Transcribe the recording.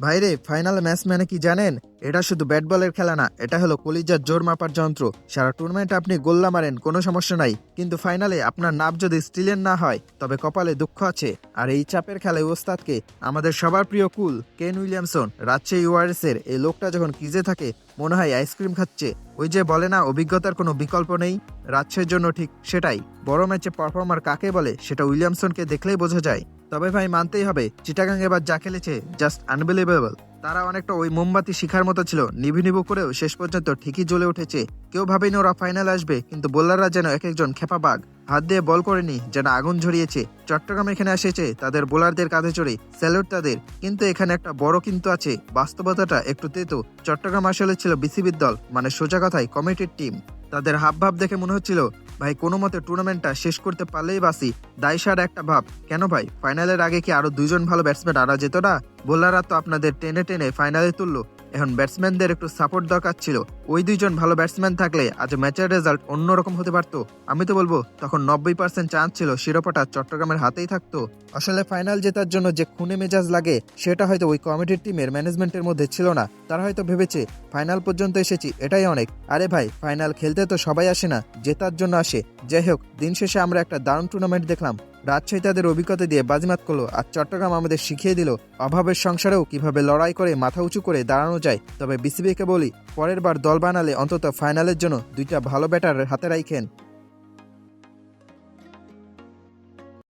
ভাইরে, final match মানে কি জানেন? এটা শুধু ব্যাট বলের খেলা না, এটা হলো কলিজার জোর মাপার যন্ত্র। সারা টুর্নামেন্টে আপনি গোল্লা মারেন, কোনো সমস্যা নাই, কিন্তু ফাইনালে আপনার নাম যদি স্টিলের না হয় তবে কপালে দুঃখ আছে। আর এই চাপের খেলায় ওস্তাদকে আমাদের সবার প্রিয় কুল কেন উইলিয়ামসন, রাজশাহী ওয়ারিয়র্স এর এই লোকটা যখন ক্রিজে থাকে মনে হয় আইসক্রিম খাচ্ছে। ওই যে বলে না, অভিজ্ঞতার কোনো বিকল্প নেই, রাজশাহীর জন্য ঠিক সেটাই। বড় ম্যাচে পারফর্মার কাকে বলে সেটা উইলিয়ামসনকে দেখলেই বোঝা যায়। তবে ভাই মানতেই হবে, চিটাগাং এবার যা খেলেছে জাস্ট আনবিলিভেবল। তারা অনেকটা ওই মোমবাতি শিখার মতো ছিল, নিভু নিভু করেও শেষ পর্যন্ত ঠিকই জ্বলে উঠেছে। কেউ ভাবেনি ওরা ফাইনাল আসবে, কিন্তু বোলাররা যেন এক একজন খেপা বাঘ, হাত দিয়ে বল করেনি যেন আগুন ঝরিয়েছে। চট্টগ্রাম এখানে এসেছে তাদের বোলারদের কাঁধে চড়ে, স্যালুট তাদের। কিন্তু এখানে একটা বড় কিন্তু আছে, বাস্তবতাটা একটু তেতো। চট্টগ্রাম আসলে ছিল বিসিবির দল, মানে সোজা কথায় কমিটির টিম। তাদের হাব ভাব দেখে মনে হচ্ছিল ভাই কোনো মতে টুর্নামেন্টটা শেষ করতে পারলেই বাসি। দায়সার একটা ভাব। কেন ভাই, ফাইনালের আগে কি আরো দুজন ভালো ব্যাটসম্যান আনা যেত না? বোলাররা তো আপনাদের টেনে টেনে ফাইনালে তুললো, এখন ব্যাটসম্যানদের একটু সাপোর্ট দরকার ছিল। ওই দুইজন ভালো ব্যাটসম্যান থাকলে আজ ম্যাচের রেজাল্ট অন্যরকম হতে পারতো। আমি তো বলবো তখন 90% চান্স ছিল শিরোপাটা চট্টগ্রামের হাতেই থাকতো। আসলে ফাইনাল জেতার জন্য যে খুনে মেজাজ লাগে সেটা হয়তো ওই কমিটির টিমের ম্যানেজমেন্টের মধ্যে ছিল না। তারা হয়তো ভেবেছে ফাইনাল পর্যন্ত এসেছি, এটাই অনেক। আরে ভাই, ফাইনাল খেলতে তো সবাই আসে না, জেতার জন্য আসে। যাই হোক, দিন শেষে আমরা একটা দারুণ টুর্নামেন্ট দেখলাম। রাজশাহী তাদের অভিজ্ঞতা দিয়ে বাজিমাত করলো, আর চট্টগ্রাম আমাদের শিখিয়ে দিল অভাবের সংসারেও কিভাবে লড়াই করে মাথা উঁচু করে দাঁড়ানো যায়। তবে বিসিবিকে বলি, পরের বার দল বানালে অন্তত ফাইনালের জন্য দুইটা ভালো ব্যাটার হাতে রাখেন।